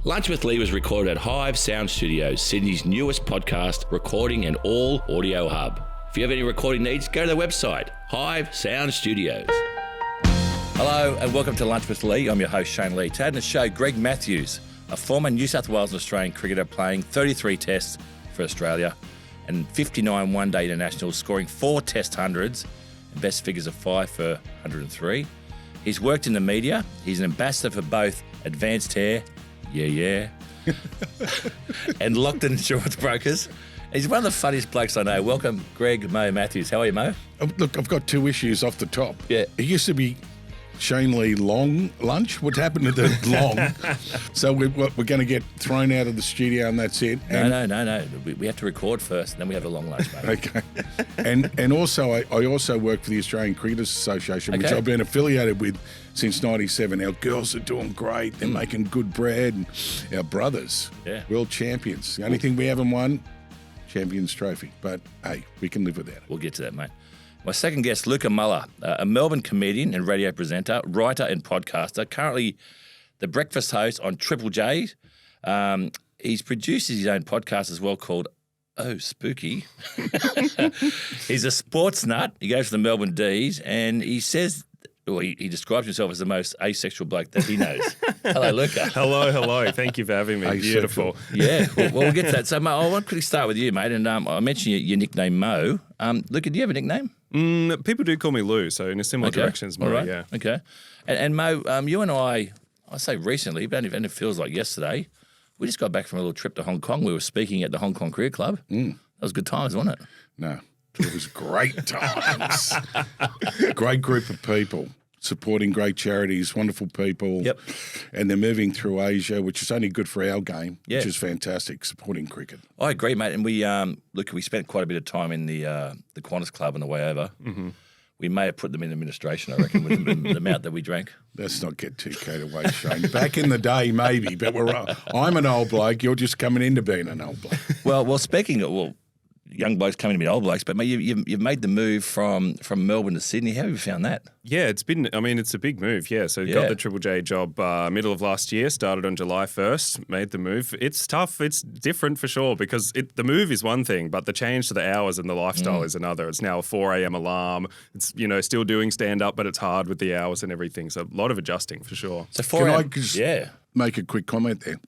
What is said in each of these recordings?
Lunch with Lee was recorded at Hive Sound Studios, Sydney's newest podcast, recording and all audio hub. If you have any recording needs, go to their website, Hive Sound Studios. Hello and welcome to Lunch with Lee. I'm your host, Shane Lee. Today on the show, Greg Matthews, a former New South Wales and Australian cricketer playing 33 tests for Australia and 59 one-day internationals, scoring 4 test hundreds and best figures of 5 for 103. He's worked in the media. He's an ambassador for both Advanced Hair, and Lockton Insurance Brokers. He's one of the funniest blokes I know. Welcome, Greg Mo Matthews. How are you, Mo? Look, I've got 2 issues off the top. Yeah. It used to be Shane Lee long lunch. What happened to the long? So we're going to get thrown out of the studio and that's it. No. We have to record first, and then we have a long lunch, mate. Okay. And also, I also work for the Australian Cricketers Association, which I've been affiliated with since '97. Our girls are doing great. They're making good bread. And our brothers, world champions. The only thing we haven't won, Champions Trophy. But, hey, we can live with that. We'll get to that, mate. My second guest, Luka Muller, a Melbourne comedian and radio presenter, writer and podcaster, currently the breakfast host on Triple J. He's produces his own podcast as well called Oh Spooky. He's a sports nut. He goes to the Melbourne D's and he says, well, he describes himself as the most asexual bloke that he knows. Hello, Luka. Hello. Thank you for having me. Asexual. Beautiful. Yeah, we'll get to that. So, Mo, I want to quickly start with you, mate. And I mentioned your nickname, Mo. Luka, do you have a nickname? People do call me Lou, so in a similar direction as Mo, right. yeah. Okay. And Mo, you and I say recently, but it feels like yesterday, we just got back from a little trip to Hong Kong. We were speaking at the Hong Kong Cricket Club. That was good times, wasn't it? No, it was great times. Great group of people. Supporting great charities, wonderful people. Yep. And they're moving through Asia, which is only good for our game, Yeah. which is fantastic, supporting cricket. I agree, mate. And we spent quite a bit of time in the Qantas Club on the way over. Mm-hmm. We may have put them in administration, I reckon, with the amount that we drank. Let's not get too carried away, Shane. Back in the day, maybe, but I'm an old bloke. You're just coming into being an old bloke. Well, speaking of young blokes coming to be old blokes, but mate, you've made the move from Melbourne to Sydney. How have you found that? Yeah, it's a big move, yeah. So got the Triple J job middle of last year, started on July 1st, made the move. It's tough, it's different for sure because the move is one thing, but the change to the hours and the lifestyle is another. It's now a 4 a.m. alarm. It's, still doing stand-up, but it's hard with the hours and everything. So a lot of adjusting for sure. So Can I just make a quick comment there?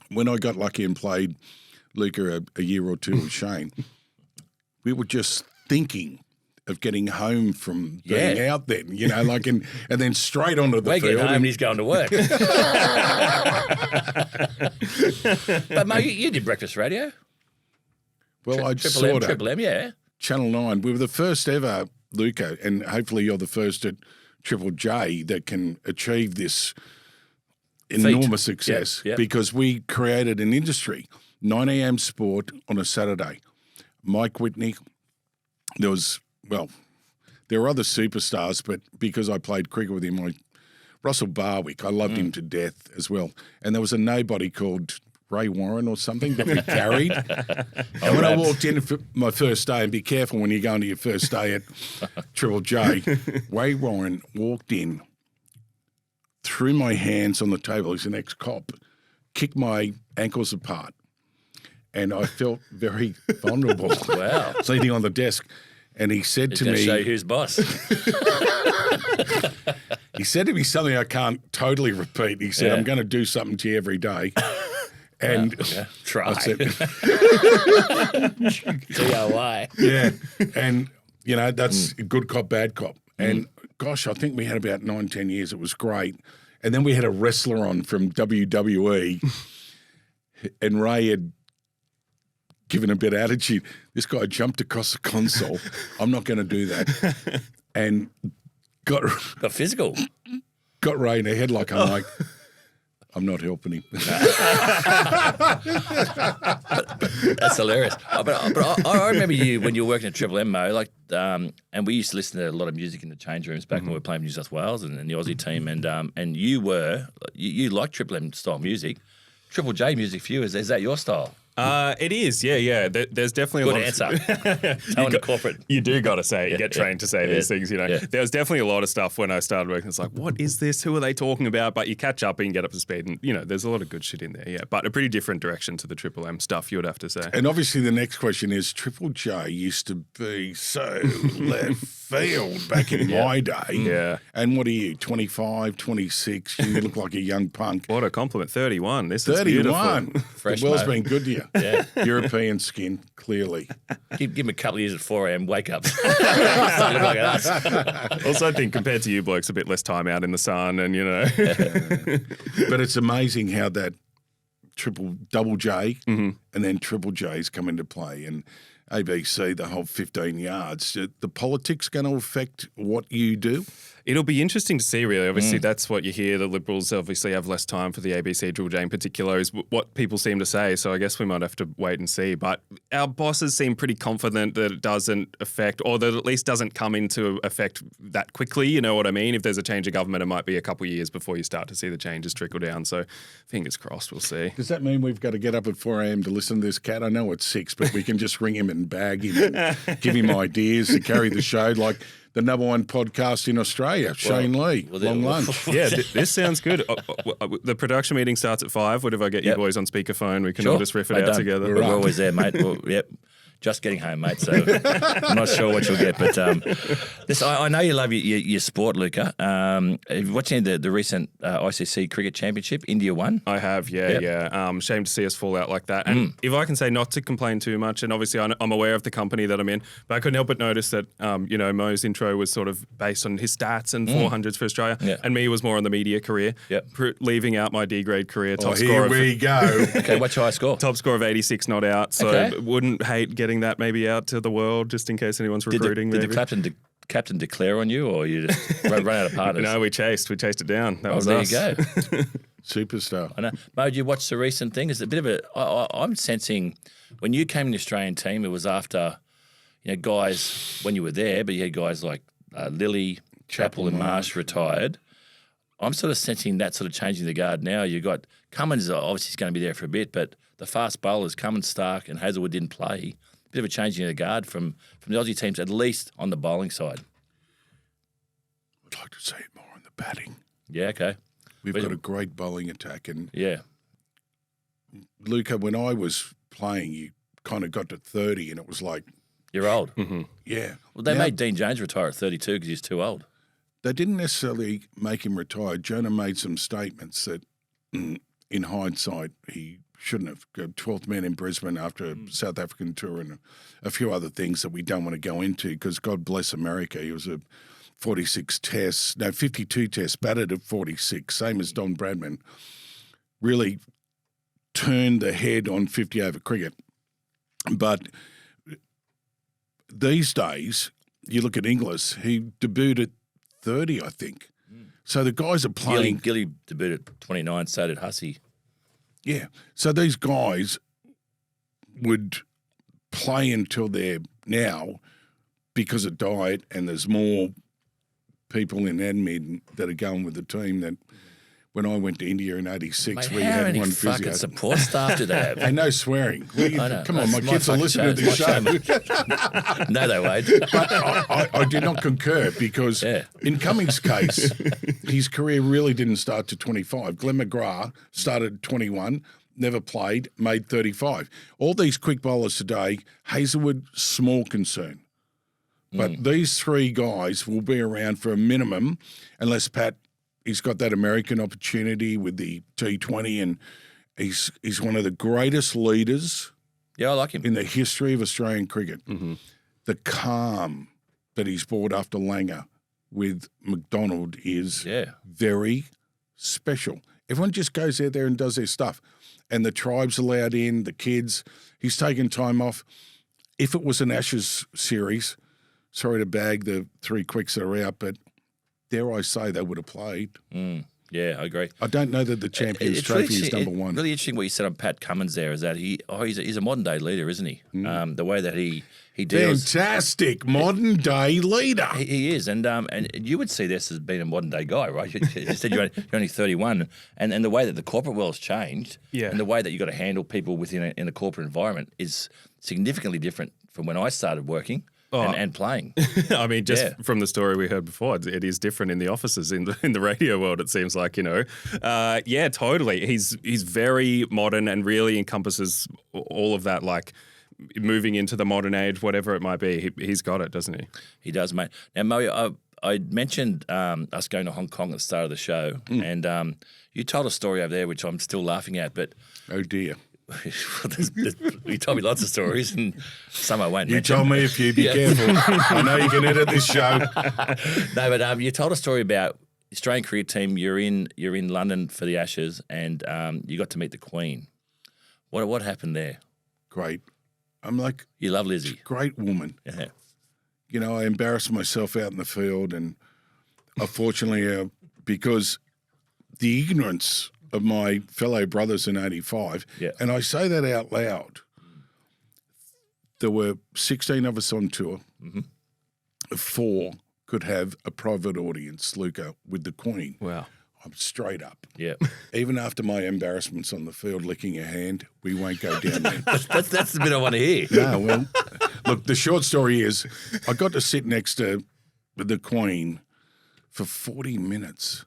When I got lucky and played Luka a year or two with Shane, we were just thinking of getting home from being out then, and then straight onto the field. We're getting home and he's going to work. But mate, you did breakfast radio. Well, I Triple sort of. Triple M, yeah. Channel 9. We were the first ever, Luka, and hopefully you're the first at Triple J that can achieve this enormous success because we created an industry. 9 a.m. sport on a Saturday. Mike Whitney, there were other superstars, but because I played cricket with him, Russell Barwick, I loved him to death as well. And there was a nobody called Ray Warren or something that we carried. And when I walked in for my first day, and be careful when you go into your first day at Triple J, Ray Warren walked in, threw my hands on the table, he's an ex-cop, kicked my ankles apart. And I felt very vulnerable. Wow. Sitting on the desk. And he said to me... show you who's boss. He said to me something I can't totally repeat. He said, I'm going to do something to you every day. And try. I said... DIY. Yeah. And, that's good cop, bad cop. And, gosh, I think we had about 9-10 years. It was great. And then we had a wrestler on from WWE. And Ray had given a bit of attitude. This guy jumped across the console. I'm not going to do that. And got physical. Got Ray in the headlock. I'm like, I'm not helping him. That's hilarious. But I remember you when you were working at Triple M, Mo, and we used to listen to a lot of music in the change rooms back when we were playing New South Wales and the Aussie team, and you like Triple M style music. Triple J music for you, is that your style? It is, yeah. There's definitely Good a lot answer. Telling the corporate. You do got to say it. Get trained to say these things, you know. Yeah. There was definitely a lot of stuff when I started working. It's like, what is this? Who are they talking about? But you catch up and get up to speed. And, you know, there's a lot of good shit in there, yeah. But a pretty different direction to the Triple M stuff, you would have to say. And obviously the next question is, Triple J used to be so left field back in my day. Yeah. And what are you, 25, 26? You look like a young punk. What a compliment. 31. This 31. is beautiful. Fresh, the world's mate. been good to you. Yeah. European skin, clearly. Give him a couple of years at 4 a.m. wake up. Start looking like us. Also, I think compared to you blokes, a bit less time out in the sun and, you know. But it's amazing how that double J and then Triple J's come into play. And ABC, the whole 15 yards. The politics going to affect what you do? It'll be interesting to see, really. Obviously, that's what you hear. The Liberals obviously have less time for the ABC Triple J in particular, is what people seem to say. So I guess we might have to wait and see. But our bosses seem pretty confident that it doesn't affect, or that at least doesn't come into effect that quickly. You know what I mean? If there's a change of government, it might be a couple of years before you start to see the changes trickle down. So fingers crossed, we'll see. Does that mean we've got to get up at 4 a.m. to listen to this cat? I know it's 6, but we can just ring him and bag him and give him ideas to carry the show like the number one podcast in Australia, Shane Lee, Long Lunch. Yeah, this sounds good. The production meeting starts at 5. What if I get you boys on speakerphone? We can all just riff it out together. We're always there, mate. Yep. Just getting home, mate. So I'm not sure what you'll get, but I know you love your sport, Luka. Watching the recent ICC Cricket Championship, India won. I have, yeah. Shame to see us fall out like that. And if I can say not to complain too much, and obviously I'm aware of the company that I'm in, but I couldn't help but notice that Mo's intro was sort of based on his stats and 400s for Australia, and me was more on the media career. Leaving out my D grade career. Top score here we go. Okay, what's your high score? Top score of 86, not out. So wouldn't hate getting that maybe out to the world just in case anyone's recruiting. Did the captain declare on you, or you just run out of partners? No, we chased it down. That was there us. You go. Superstar. I know. Mo, did you watch the recent thing? It's a bit of I'm sensing when you came in the Australian team, it was after, guys when you were there, but you had guys like Lilly, Chappell and Marsh retired. I'm sort of sensing that sort of changing the guard now. You got Cummins, obviously he's going to be there for a bit, but the fast bowlers, Cummins, Stark and Hazelwood didn't play. Bit of a changing of the guard from the Aussie teams, at least on the bowling side. I'd like to see it more on the batting. Yeah, okay. We've got a great bowling attack. And Luka, when I was playing, you kind of got to 30 and it was like... You're old. Mm-hmm. Yeah. Well, they made Dean Jones retire at 32 because he's too old. They didn't necessarily make him retire. Jonah made some statements that, in hindsight, he shouldn't have. 12th man in Brisbane after a South African tour and a few other things that we don't want to go into because God bless America. He was a 52 tests, batted at 46, same as Don Bradman. Really turned the head on 50 over cricket. But these days, you look at Inglis, he debuted at 30, I think. So the guys are playing. Gilly debuted at 29, so did Hussey. Yeah. So these guys would play until they're now because of diet and there's more people in admin that are going with the team that when I went to India in 86, Mate, we how had many one fucking physio. support staff do they have? And no swearing. I know. Come on, my It's kids are fucking listening to this show. show. No, they won't. But I did not concur because in Cummings' case, his career really didn't start to 25. Glenn McGrath started at 21, never played, made 35. All these quick bowlers today, Hazelwood, small concern. But these three guys will be around for a minimum unless he's got that American opportunity with the T20 and he's one of the greatest leaders I like him. in the history of Australian cricket. Mm-hmm. The calm that he's brought after Langer with McDonald is very special. Everyone just goes out there and does their stuff. And the tribe's allowed in, the kids. He's taken time off. If it was an Ashes series, sorry to bag the three quicks that are out, but dare I say they would have played. Yeah, I agree. I don't know that the Champions Trophy is number one. Really interesting what you said on Pat Cummins there is that he's a modern day leader, isn't he? The way that he deals. Fantastic modern day leader. He is, and you would see this as being a modern day guy, right? You said you're only 31, and the way that the corporate world's changed, and the way that you got to handle people within in a corporate environment is significantly different from when I started working. And playing. I mean, just from the story we heard before, it is different in the offices in the radio world. It seems like, yeah, totally. He's very modern and really encompasses all of that, like moving into the modern age, whatever it might be. He's got it, doesn't he? He does, mate. Now, Mo, I mentioned us going to Hong Kong at the start of the show, and you told a story over there which I'm still laughing at. But oh dear. You told me lots of stories, and some I won't. You told me a few. Be careful. I know you can edit this show. No, but you told a story about Australian cricket team. You're in London for the Ashes, and you got to meet the Queen. What happened there? Great. I'm like, you love Lizzie. Great woman. Yeah. I embarrassed myself out in the field, and unfortunately, because the ignorance of my fellow brothers in 85, and I say that out loud. There were 16 of us on tour. 4 could have a private audience, Luka, with the Queen. Wow. I'm straight up. Yeah. Even after my embarrassments on the field, licking your hand, we won't go down there. That's the bit I want to hear. No, well, look, the short story is I got to sit next to the Queen for 40 minutes.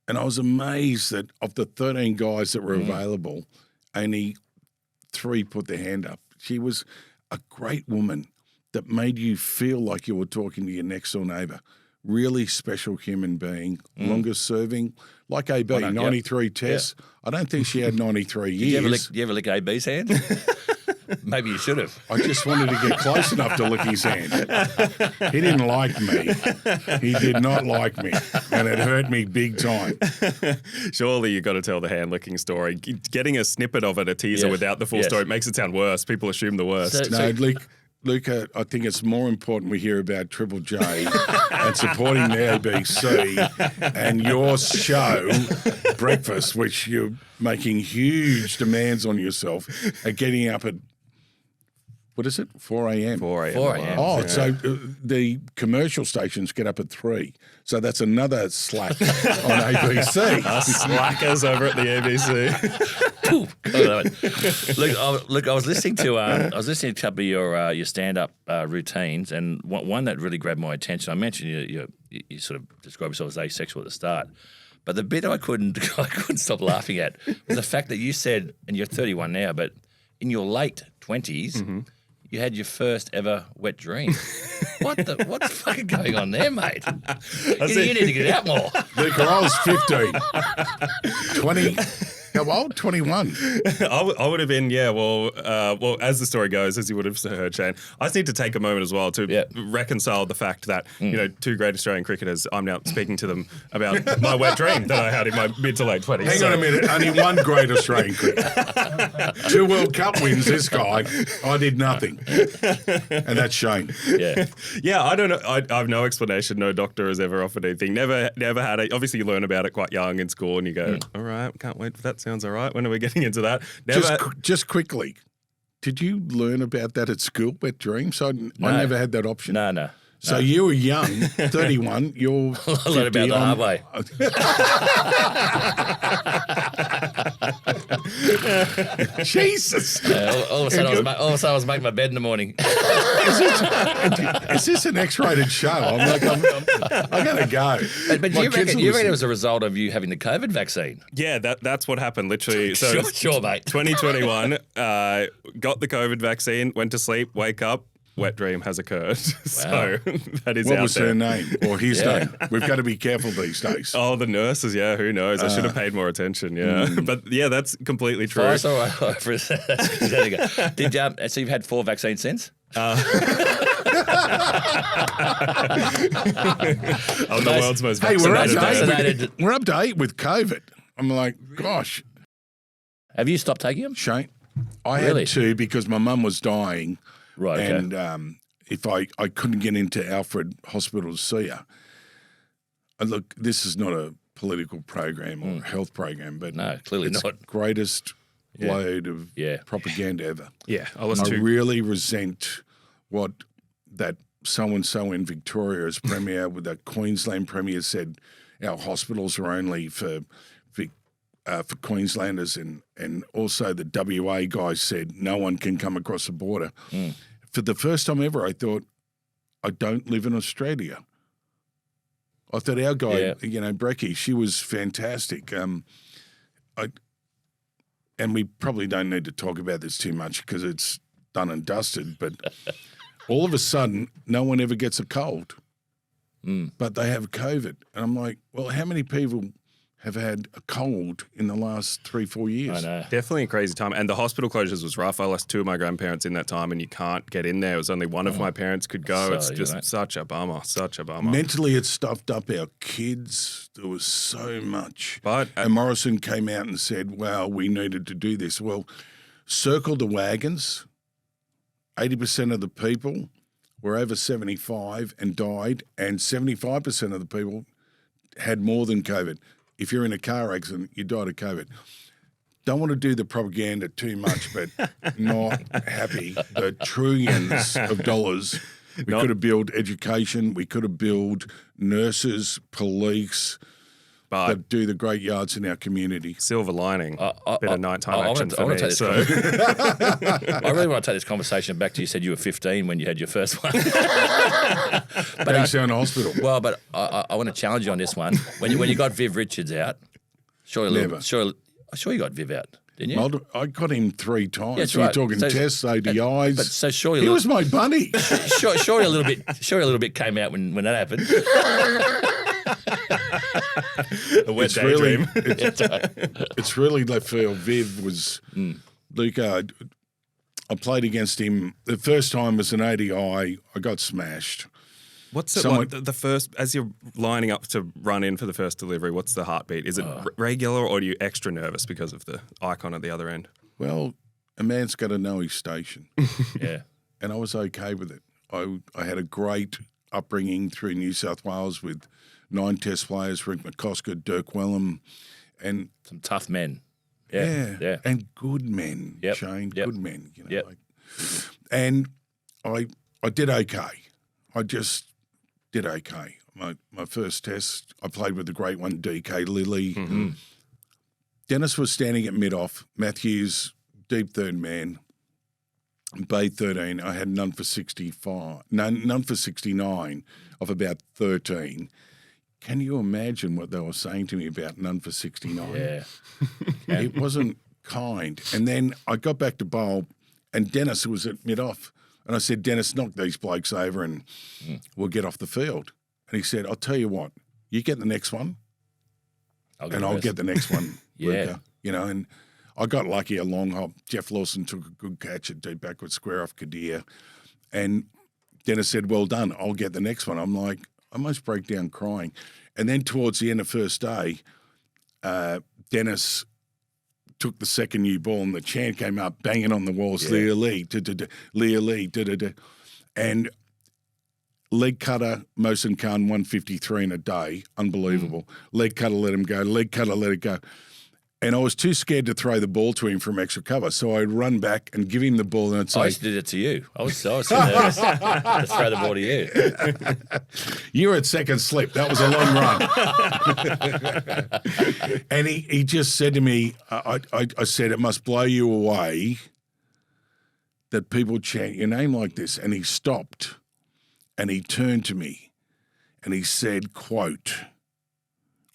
And I was amazed that of the 13 guys that were available, only 3 put their hand up. She was a great woman that made you feel like you were talking to your next door neighbour. Really special human being, longest serving, like AB, 93 tests. Yeah. I don't think she had 93 years. Did you ever lick AB's hand? Maybe you should have. I just wanted to get close enough to lick his hand. He didn't like me. He did not like me. And it hurt me big time. Surely you've got to tell the hand licking story. Getting a snippet of it, a teaser without the full story, makes it sound worse. People assume the worst. Luka, I think it's more important we hear about Triple J and supporting the ABC and your show, Breakfast, which you're making huge demands on yourself at getting up at, what is it, 4 a.m.? 4 a.m. 4 a.m. Oh, so the commercial stations get up at 3. So that's another slack on ABC. Us slackers over at the ABC. Look, I was listening to a couple of your stand-up routines, and one that really grabbed my attention. I mentioned you sort of described yourself as asexual at the start, but the bit I couldn't stop laughing at was the fact that you said, and you're 31 now, but in your late 20s. You had your first ever wet dream. What's fucking going on there, mate? You need to get out more. Luka, I was 15. 20. How old? 21. I would have been, well, as the story goes, as you would have heard, Shane, I just need to take a moment as well to reconcile the fact that, 2 great Australian cricketers, I'm now speaking to them about my wet dream that I had in my mid to late 20s. Hang on a minute, only one great Australian cricketer. 2 World Cup wins, this guy. I did nothing. And that's Shane. Yeah, I don't know. I have no explanation. No doctor has ever offered anything. Never had it. Obviously, you learn about it quite young in school and you go, all right, can't wait for that. Sounds all right. When are we getting into that? Just quickly, did you learn about that at school, wet dreams? I never had that option. No. So you were young, 31. You're 50. I learned about the hard way. Jesus! All of a sudden, I was making my bed in the morning. Is this an X-rated show? I'm going to go. But you reckon it was a result of you having the COVID vaccine? Yeah, that's what happened. Literally, so sure, mate. 2021, got the COVID vaccine, went to sleep, wake up. Wet dream has occurred. So that is what out was there. her name or his name? We've got to be careful these days. Oh, the nurses, who knows? I should have paid more attention, But that's completely true. Oh, so there you go. So you've had 4 vaccines since? I'm the world's most vaccinated. We're up to 8 with COVID. I'm like, gosh. Have you stopped taking them? Shane, I had to because my mum was dying. Right, okay. And if I couldn't get into Alfred Hospital to see her. And look, this is not a political program or health program, but no, clearly it's not. The greatest load of propaganda ever. Yeah, I really resent what that so-and-so in Victoria's Premier with the Queensland Premier said our hospitals are only for Queenslanders, and also the WA guy said no one can come across the border. For the first time ever, I thought, I don't live in Australia. I thought our guy, Brecky, she was fantastic. And we probably don't need to talk about this too much because it's done and dusted, but all of a sudden, no one ever gets a cold, but they have COVID. And I'm like, well, how many people have had a cold in the last 3-4 years? I know. Definitely a crazy time. And the hospital closures was rough. I lost 2 of my grandparents in that time, and you can't get in there. It was only one of my parents could go. So, it's just such a bummer, such a bummer. Mentally, it stuffed up our kids. There was so much. And Morrison came out and said, well, we needed to do this. Well, circle the wagons. 80% of the people were over 75 and died, and 75% of the people had more than COVID. If you're in a car accident, you died of COVID. Don't want to do the propaganda too much, but not happy. The trillions of dollars we could have built education, we could have built nurses, police, that do the great yards in our community. Silver lining, bit of nighttime action for me. I really want to take this conversation back to you said you were 15 when you had your first one. But in hospital. Well, but I want to challenge you on this one. When you got Viv Richards out, sure you got Viv out, didn't you? Well, I got him 3 times. Yeah, that's You're right. talking tests, ADIs. But so surely he was my bunny. Surely a little bit came out when that happened. A wet daydream. It's really left field. Viv was Luka. I played against him. The first time was an ADI. I got smashed. What's it like, the first, as you're lining up to run in for the first delivery, what's the heartbeat? Is it regular, or are you extra nervous because of the icon at the other end? Well, a man's got to know his station. Yeah. And I was okay with it. I had a great upbringing through New South Wales with 9 Test players, Rick McCosker, Dirk Wellham, and some tough men. Yeah. And good men, Shane, good men. And I did okay. I just did okay. My first test, I played with the great one, DK Lilly. Mm-hmm. Dennis was standing at mid-off. Matthews, deep third man. Bay 13, I had none for 65, none for 69 of about 13. Can you imagine what they were saying to me about none for 69? Yeah. It wasn't kind. And then I got back to bowl, and Dennis was at mid-off. And I said, Dennis, knock these blokes over and we'll get off the field. And he said, I'll tell you what, you get the next one, I'll get the next one, Luka. And I got lucky, a long hop. Jeff Lawson took a good catch at deep backward square off Kadir. And Dennis said, well done, I'll get the next one. I'm like, I almost break down crying. And then towards the end of first day, Dennis took the second new ball and the chant came up banging on the walls, Leah Lee, Leah Lee, and leg cutter, Mohsin Khan, 153 in a day, unbelievable. Leg cutter, let him go, leg cutter, let it go. And I was too scared to throw the ball to him from extra cover, so I'd run back and give him the ball and I'd say... I used to do it to you. I was so nervous to throw the ball to you. You were at second slip. That was a long run. And he just said to me, I said, it must blow you away that people chant your name like this. And he stopped and he turned to me and he said, quote,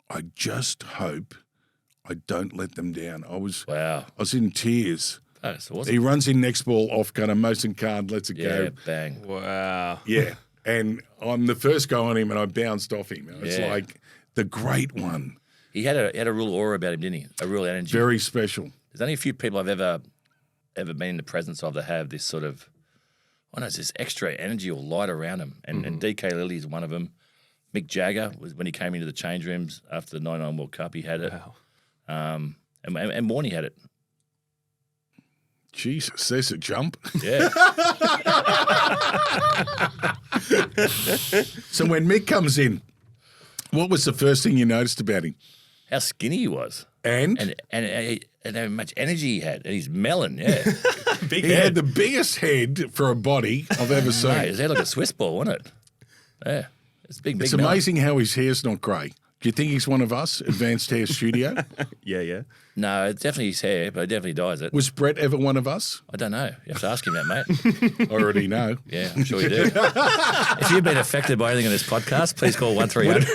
I just hope I don't let them down. I was in tears. That's awesome. He runs in next ball off cutter, Mohsin Khan lets it go. Yeah, bang. Wow. Yeah. And I'm the first guy on him and I bounced off him. It's like the great one. He had a real aura about him, didn't he? A real energy. Very special. There's only a few people I've ever been in the presence of that have this sort of, this extra energy or light around him. And DK Lilly is one of them. Mick Jagger was when he came into the change rooms after the 99 World Cup, he had it. Wow. And Morney had it. Jesus, there's a jump. Yeah. So when Mick comes in, What was the first thing you noticed about him? How skinny he was. And how much energy he had. And he's melon, yeah. He had the biggest head for a body I've ever seen. Mate, his head like a Swiss ball, wasn't it? Yeah. It's big. It's amazing how his hair's not grey. Do you think he's one of us, Advanced Hair Studio? Yeah. No, it's definitely his hair, but it definitely dyes it. Was Brett ever one of us? I don't know. You have to ask him that, mate. I already know. Yeah, I'm sure you do. If you've been affected by anything on this podcast, please call 1300.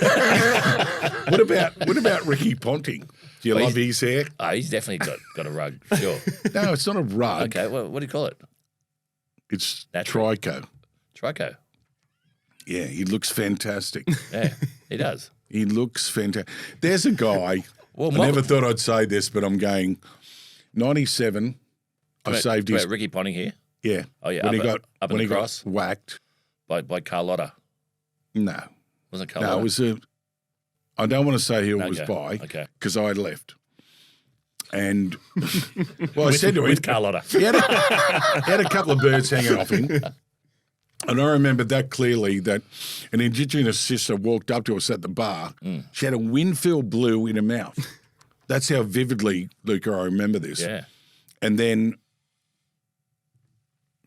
What about Ricky Ponting? Do you love his hair? Oh, he's definitely got a rug, sure. No, it's not a rug. Okay, well, what do you call it? It's Natural. Trico. Yeah, he looks fantastic. Yeah, he does. He looks fantastic. There's a guy, Well, I never thought I'd say this, but I'm going 97. I saved his... Ricky Ponting here? Yeah. Oh, yeah, when up in the got cross? whacked. By Carlotta? No. Wasn't it Carlotta? No, it was I don't want to say who it was by because I had left. And, well, I said to him... With Carlotta. He had a couple of birds hanging off him. And I remember that clearly, that an Indigenous sister walked up to us at the bar. She had a Winfield Blue in her mouth. That's how vividly, Luka, I remember this. Yeah. And then,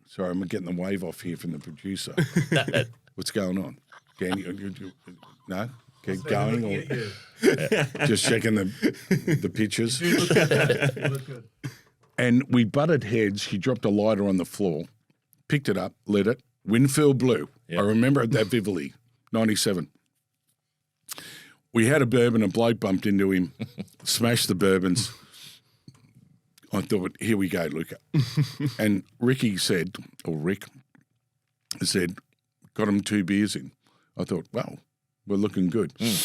sorry, I'm getting the wave off here from the producer. What's going on? Can you no? Keep going? Or just checking the pictures? Look good. And we butted heads. She dropped a lighter on the floor, picked it up, lit it. Winfield Blue. Yep. I remember that vividly. 97. We had a bourbon, a bloke bumped into him, smashed the bourbons. I thought, here we go, Luka. And Rick said, got him 2 beers in. I thought, well, we're looking good. I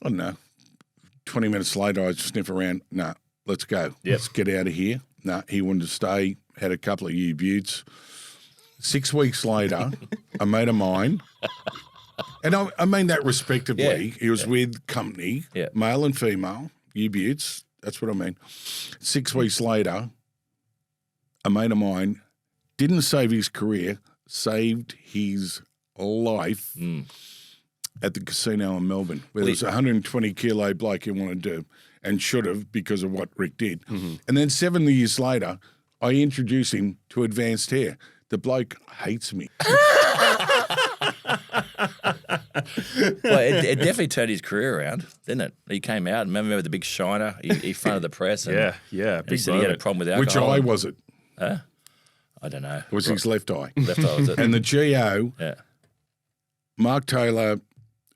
don't know. 20 minutes later, I sniff around. Nah, let's go. Yep. Let's get out of here. Nah, he wanted to stay, had a couple of U-Buttes. 6 weeks later, a mate of mine, and I mean that respectively, he was with company, male and female, U-Buttes, that's what I mean. 6 weeks later, a mate of mine didn't save his career, saved his life at the casino in Melbourne, where there was a 120-kilo bloke he wanted to, and should have because of what Rick did. And then 7 years later, I introduced him to Advanced Hair. The bloke hates me. Well, it definitely turned his career around, didn't it? He came out, remember the big shiner, he fronted the press. And, yeah. He said he had a problem with alcohol. Which eye was it? I don't know. It was his left eye. Left eye, was it? And the GO, Mark Taylor,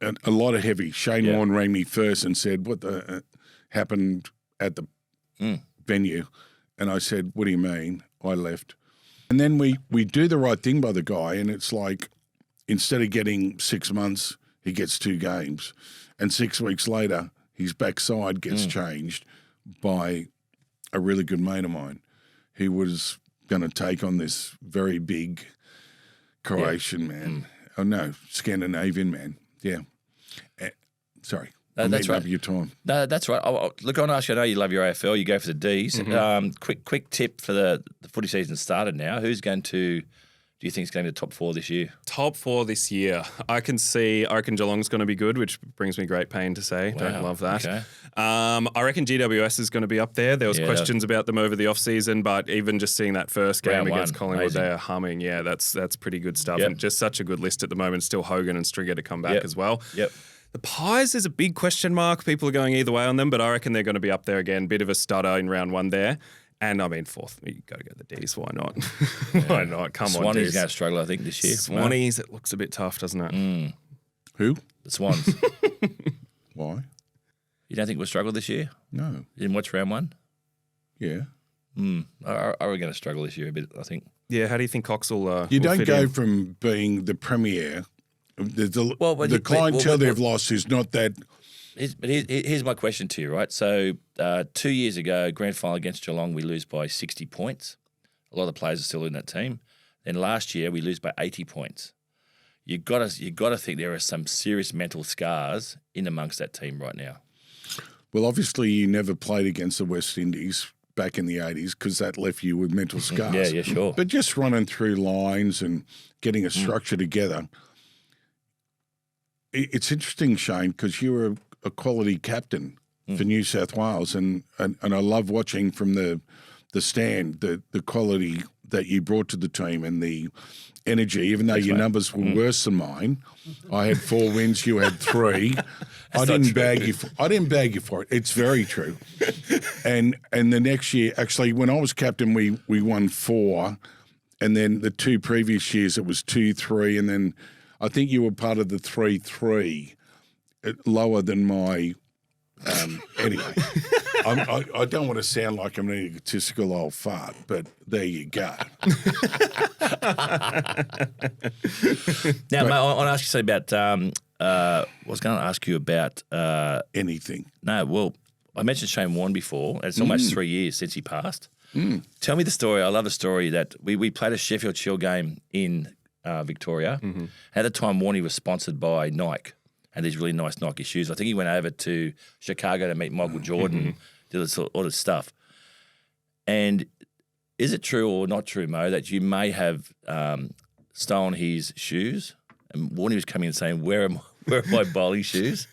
a lot of heavy. Shane Warne rang me first and said, what the happened at the venue? And I said, what do you mean? I left. And then we do the right thing by the guy, and it's like instead of getting 6 months, he gets 2 games. And 6 weeks later, his backside gets changed by a really good mate of mine who was going to take on this very big Croatian man. Oh, no, Scandinavian man. Yeah. Sorry. That's right. Up your time. No, that's right. Look, I want to ask you, I know you love your AFL. You go for the Ds. Quick tip for the footy season started now. Who's going to, do you think is going to top 4 this year? Top 4 this year. I reckon Geelong's going to be good, which brings me great pain to say. Wow. Don't love that. Okay. I reckon GWS is going to be up there. There was questions about them over the off-season, but even just seeing that first game against Collingwood, they are humming. Yeah, that's pretty good stuff. Yep. And just such a good list at the moment. Still Hogan and Stringer to come back as well. Yep. The Pies is a big question mark. People are going either way on them, but I reckon they're going to be up there again. Bit of a stutter in round 1 there. And I mean, 4th, you got to go the Ds. Why not? Why not? Come on, Swanee's going to struggle, I think, this year. Swanee's, it looks a bit tough, doesn't it? Who? The Swans. Why? You don't think we'll struggle this year? No. You didn't watch round 1? Yeah. Are we going to struggle this year a bit, I think? Yeah, how do you think Cox will You don't fit go in? from being the premier. The clientele they've lost is not that. Here's my question to you, right? So 2 years ago, grand final against Geelong, we lose by 60 points. A lot of the players are still in that team. Then last year, we lose by 80 points. You've got to think there are some serious mental scars in amongst that team right now. Well, obviously, you never played against the West Indies back in the 80s because that left you with mental scars. Yeah, sure. But just running through lines and getting a structure together. it's interesting, Shane, because you were a quality captain for New South Wales, and I love watching from the stand the quality that you brought to the team and the energy. Even though your numbers were worse than mine, I had 4 wins, you had 3. I didn't bag you for it. It's very true. And the next year, actually, when I was captain, we won 4, and then the 2 previous years it was 2-3, and then I think you were part of the 3-3, lower than my. Anyway, I don't want to sound like I'm an egotistical old fart, but there you go. Now, mate, I want to ask you something about. I was going to ask you about anything. No, well, I mentioned Shane Warne before. And it's almost 3 years since he passed. Tell me the story. I love the story that we played a Sheffield Shield game in Victoria. At the time, Warney was sponsored by Nike. And these really nice Nike shoes. I think he went over to Chicago to meet Michael Jordan, did all this stuff. And is it true or not true, Mo, that you may have stolen his shoes? And Warney was coming and saying, where are my bowling shoes?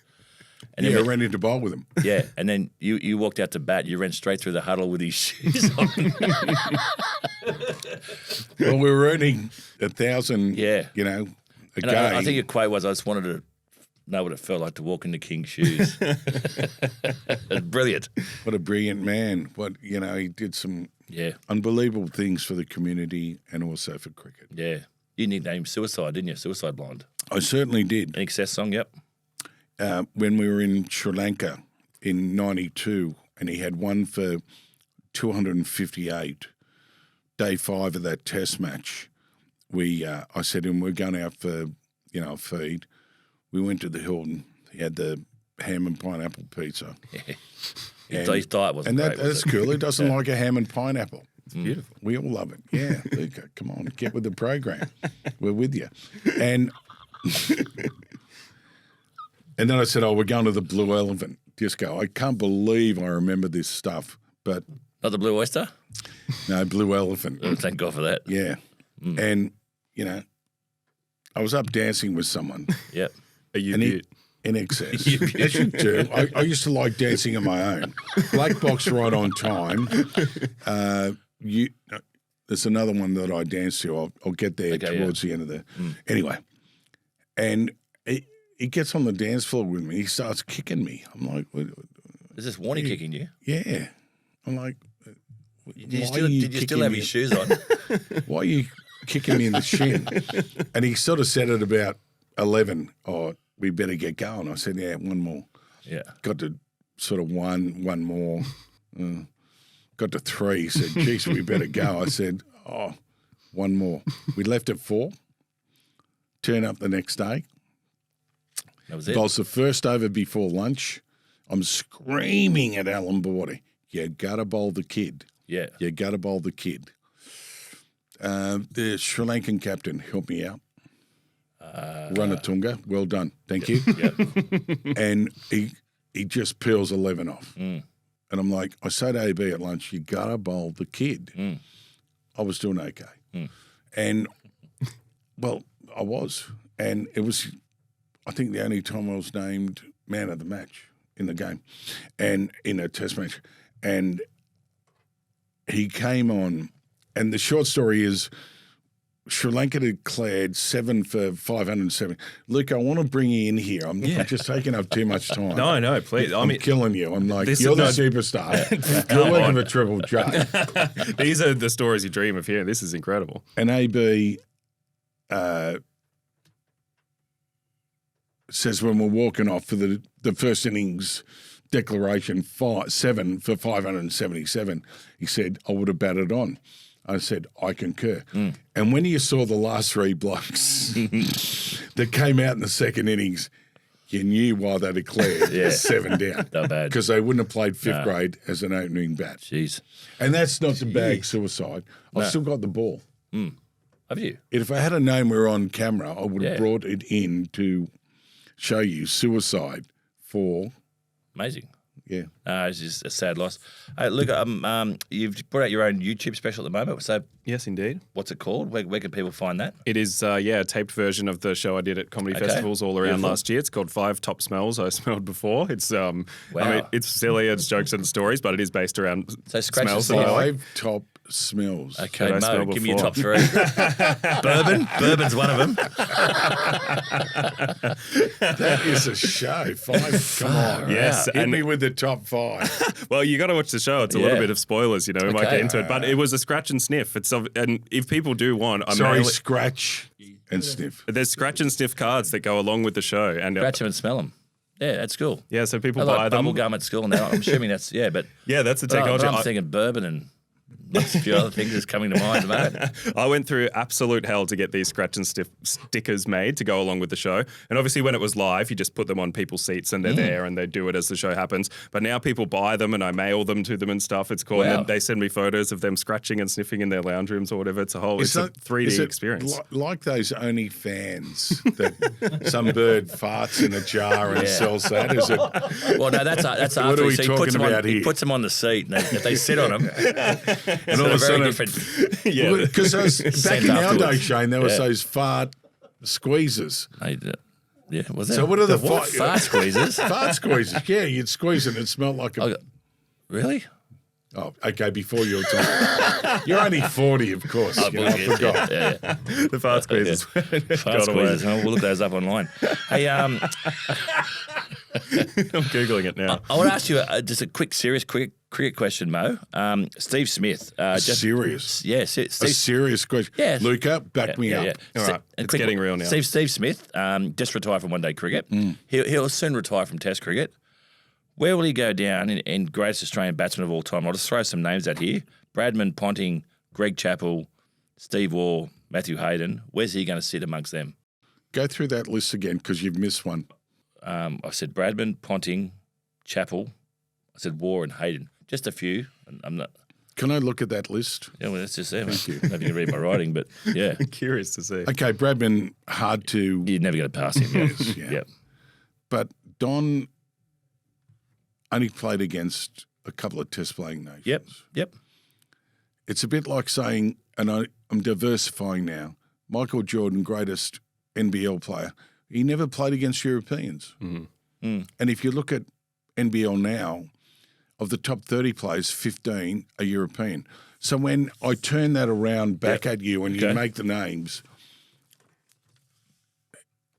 And I ran into bowl with him. Yeah, and then you walked out to bat. You ran straight through the huddle with his shoes on. Well, we were earning 1,000, a game. I think your quote was, I just wanted to know what it felt like to walk into King's shoes. It's brilliant. What a brilliant man. He did some unbelievable things for the community and also for cricket. Yeah. You nicknamed Suicide, didn't you? Suicide Blonde. I certainly did. An Excess song, yep. When we were in Sri Lanka in 92, and he had one for 258, day 5 of that test match, I said to him, we're going out for, a feed. We went to the Hilton. He had the ham and pineapple pizza. His diet wasn't great. That's cool. He doesn't like a ham and pineapple. It's beautiful. We all love it. Yeah, Luka, come on, get with the program. We're with you. And then I said, we're going to the Blue Elephant Disco. I can't believe I remember this stuff, but... Not the Blue Oyster? No, Blue Elephant. Oh, thank God for that. Yeah. And, I was up dancing with someone. Yep. In excess. As you do. I used to like dancing on my own. Black box right on time. There's another one that I dance to. I'll get there towards the end of the... Anyway. And he gets on the dance floor with me. He starts kicking me. I'm like... Is this Warney kicking you? Yeah. I'm like... Did you still have your shoes on? Why are you kicking me in the shin? And he sort of said at about 11, we better get going. I said, yeah, one more. Yeah. Got to sort of one more. Got to 3. He said, geez, we better go. I said, one more. We left at 4. Turn up the next day. That was it. I was the first over before lunch. I'm screaming at Alan Border, you got to bowl the kid. Yeah. You got to bowl the kid. The Sri Lankan captain helped me out. Ranatunga, well done. Thank you. Yep. And he just peels 11 off. And I'm like, I said to AB at lunch, you got to bowl the kid. I was doing okay. And, well, I was. And it was, I think, the only time I was named man of the match in the game and in a test match. And he came on, and the short story is Sri Lanka declared 7 for 507. Luke, I want to bring you in here. I'm just taking up too much time. No, please. I'm killing you. I'm like, you're the superstar. You're working for Triple J. These are the stories you dream of hearing. This is incredible. And AB says when we're walking off for the first innings declaration, 7 for 577, he said, I would have batted on. I said, I concur. And when you saw the last 3 blokes that came out in the second innings, you knew why they declared 7 down. Not bad. Because they wouldn't have played 5th grade as an opening bat. Jeez. And that's not to bag suicide. I've still got the ball. Have you? If I had a known we were on camera, I would have brought it in to show you suicide for... Amazing. Yeah. It's just a sad loss. Look, you've brought out your own YouTube special at the moment. So Yes, indeed. what's it called? Where can people find that? It is, a taped version of the show I did at comedy festivals all around last year. It's called 5 Top Smells I Smelled Before. It's, I mean, it's silly, it's jokes and stories, but it is based around smells. 5 top smells. Okay, that I Mo, smelled give me your before. top 3. Bourbon. Bourbon's one of them. That is a show. 5. Come on. Yes, Hit and- me with the top 5. Well, you got to watch the show. It's a little bit of spoilers, we might Okay. get into it. But it was a scratch and sniff. And if people do want, Scratch and sniff. there's scratch and sniff cards that go along with the show. And Scratch them and smell them. Yeah, that's cool. yeah, so people I buy like them. bubble gum at school now. I'm assuming that's, but Yeah, that's the but technology. I'm thinking bourbon and a few other things that's coming to mind at the moment. I went through absolute hell to get these scratch and sniff stickers made to go along with the show. And obviously, when it was live, you just put them on people's seats and they're there and they do it as the show happens. But now people buy them and I mail them to them and stuff. It's cool. Wow. And then they send me photos of them scratching and sniffing in their lounge rooms or whatever. It's a 3D is it experience. Like those OnlyFans that some bird farts in a jar and sells that? Is it? Well, no, that's after. What are we so talking about he here? puts them on the seat, and if they sit on them, And all of a very sudden, different. Yeah. because back Scent in our day, afterwards. Shane, there was those fart squeezers. Yeah, was that? So what are the fart squeezers? Fart squeezers. Yeah, you'd squeeze it and it smelled like a. Really? Oh, okay. Before your time, you're only 40, of course. I forgot. Yeah. The fart squeezes. Fart squeezers. Oh, we'll look those up online. Hey, I'm Googling it now. I want to ask you just a quick, serious cricket question, Mo. Steve Smith. Serious. Yeah, A Steve. serious question. Yeah. Luka, back me up. All right, it's getting real now. Steve Smith just retired from one-day cricket. He'll soon retire from Test cricket. Where will he go down in greatest Australian batsman of all time? I'll just throw some names out here. Bradman, Ponting, Greg Chappell, Steve Waugh, Matthew Hayden. Where's he going to sit amongst them? Go through that list again because you've missed one. I said Bradman, Ponting, Chappell. I said Waugh and Hayden. Just a few. I'm not. Can I look at that list? Yeah, well, that's just there. Thank you. I don't know if you can read my writing, but yeah, Curious to see. Okay, Bradman, hard to. you're never going to pass him. Yeah. Yeah. Yep. But Don only played against a couple of test playing nations. Yep. It's a bit like saying, and I'm diversifying now, Michael Jordan, greatest NBL player, he never played against Europeans. And if you look at NBL now, of the top 30 players, 15 are European. So when I turn that around back at you and you make the names,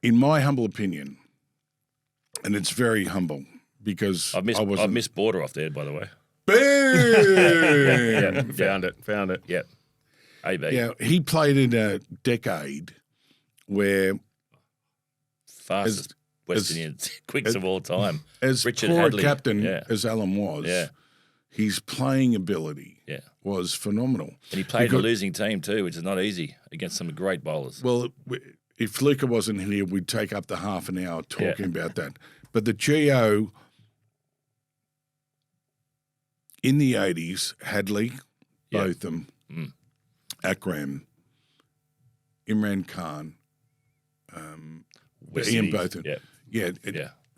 in my humble opinion, and it's very humble because I've missed Border off there, by the way. Boom! Found it. Yep. AB. Yeah, he played in a decade where, Fastest West Indian quicks of all time. as Richard poor a Hadley. captain Yeah. as Alan was, Yeah. his playing ability Yeah. was phenomenal. And he played in a losing team too, which is not easy against some great bowlers. Well, if Luka wasn't here, we'd take up the half an hour talking about that. But the Geo in the 80s, Hadley, both them, Akram, Imran Khan, West Ian Indies. Botham. Yep. Yeah,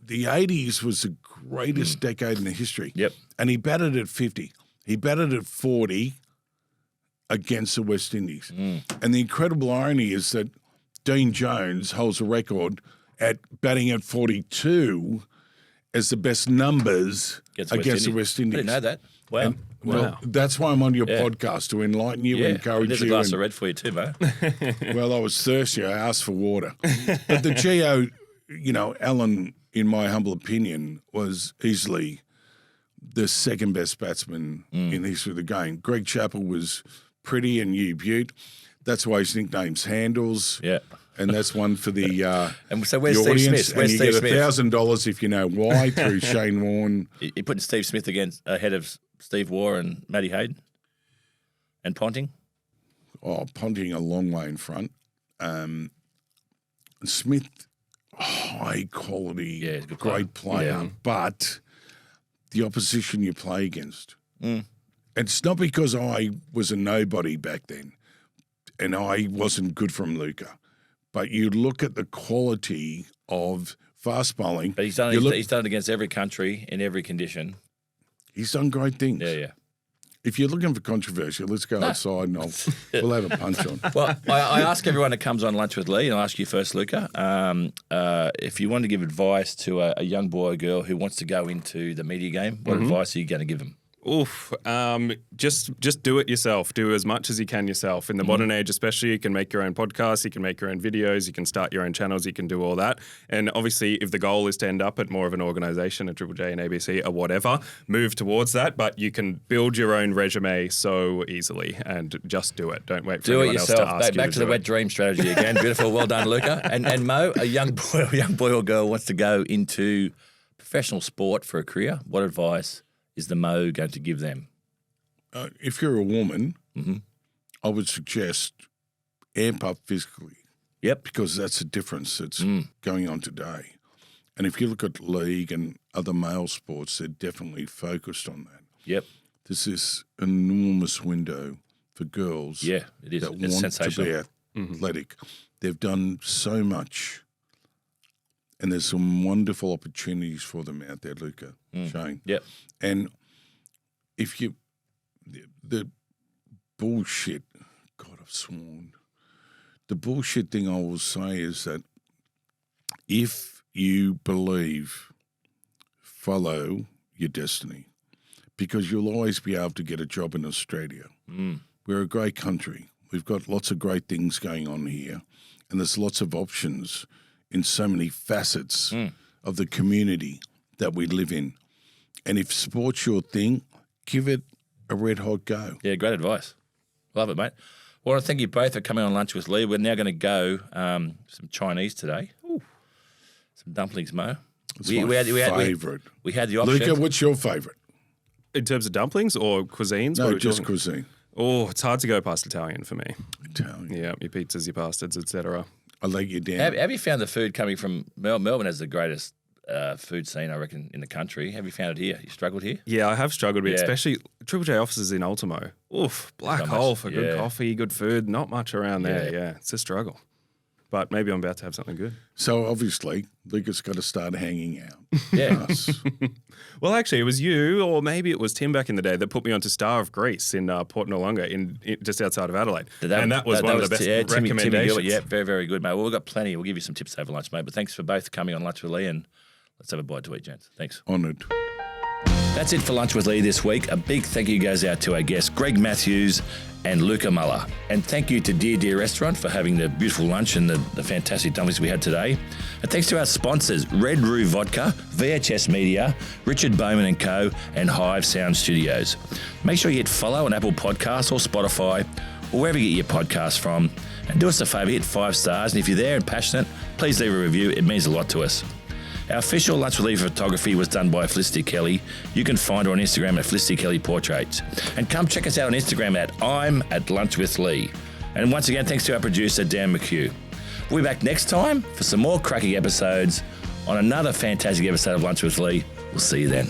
the 80s was the greatest decade in the history. Yep. And he batted at 50. He batted at 40 against the West Indies. And the incredible irony is that Dean Jones holds a record at batting at 42 as the best numbers against the West Indies. I didn't know that. Wow. Well, that's why I'm on your podcast, to enlighten you, encourage There's you. a glass of red for you too, Mo. Well, I was thirsty. I asked for water. But the Geo, Alan, in my humble opinion, was easily the second best batsman in the history of the game. Greg Chappell was pretty and you beaut. That's why his nickname's Handles. Yeah. And that's one for the And so where's the Steve audience. Smith? Where's and Steve you Smith? get $1,000 if you know why through Shane Warne. You're putting Steve Smith ahead of Steve Waugh and Matty Hayden and Ponting? Oh, Ponting a long way in front. Smith, high quality, Yeah, he's a good great player, but the opposition you play against. It's not because I was a nobody back then and I wasn't good from Luka, but you look at the quality of fast bowling. But he's done it against every country in every condition. He's done great things. Yeah. If you're looking for controversy, let's go outside and we'll have a punch on. Well, I ask everyone that comes on Lunch with Lee, and I'll ask you first, Luka, if you want to give advice to a young boy or girl who wants to go into the media game, what advice are you going to give them? Oof. Just do it yourself. Do as much as you can yourself. In the modern age especially, you can make your own podcasts, you can make your own videos, you can start your own channels, you can do all that. And obviously, if the goal is to end up at more of an organisation, a Triple J, an ABC, or whatever, move towards that. But you can build your own resume so easily and just do it. Don't wait for anyone else to ask you. Back to the wet dream strategy again. Beautiful. Well done, Luka. And Mo, a young boy or girl wants to go into professional sport for a career. What advice is the Mo going to give them? If you're a woman, I would suggest amp up physically. Yep. Because that's the difference that's going on today. And if you look at league and other male sports, they're definitely focused on that. Yep. There's this enormous window for girls it is. that It's want sensational. to be athletic. They've done so much. And there's some wonderful opportunities for them out there, Luka, Shane. Yep. And if you, the bullshit, God, I've sworn. The bullshit thing I will say is that if you believe, follow your destiny, because you'll always be able to get a job in Australia. We're a great country. We've got lots of great things going on here, and there's lots of options in so many facets of the community that we live in. And if sport's your thing, give it a red hot go. Yeah, great advice. Love it, mate. Well, I thank you both for coming on Lunch with Lee. We're now going to go some Chinese today. Ooh. Some dumplings, Mo. It's my favourite. We had the option. Luka, what's your favourite? In terms of dumplings or cuisines? No, just cuisine. Oh, it's hard to go past Italian for me. Italian. Yeah, your pizzas, your pastas, etc. I'll let you down. Have you found the food coming from Melbourne has the greatest food scene, I reckon, in the country. Have you found it here? You struggled here? Yeah, I have struggled a bit, especially Triple J offices in Ultimo. Oof, black hole for good coffee, good food. Not much around there. Yeah, it's a struggle. But maybe I'm about to have something good. So obviously, Luka's got to start hanging out. Yeah. Well, actually, it was you, or maybe it was Tim back in the day, that put me onto Star of Greece in Port Noarlunga, in just outside of Adelaide. And that was one of the best recommendations. Timmy, very, very good, mate. Well, we've got plenty. We'll give you some tips over lunch, mate. But thanks for both coming on Lunch with Lee, and let's have a bite to eat, gents. Thanks. Honoured. That's it for Lunch with Lee this week. A big thank you goes out to our guests, Greg Matthews and Luka Muller. And thank you to Dear Dear Restaurant for having the beautiful lunch and the fantastic dumplings we had today. And thanks to our sponsors, Red Roo Vodka, VHS Media, Richard Bowman & Co. and Hive Sound Studios. Make sure you hit follow on Apple Podcasts or Spotify or wherever you get your podcasts from. And do us a favour, hit 5 stars. And if you're there and passionate, please leave a review. It means a lot to us. Our official Lunch with Lee photography was done by Felicity Kelly. You can find her on Instagram at Felicity Kelly Portraits. And come check us out on Instagram at I'm at Lunch with Lee. And once again, thanks to our producer, Dan McHugh. We'll be back next time for some more cracking episodes on another fantastic episode of Lunch with Lee. We'll see you then.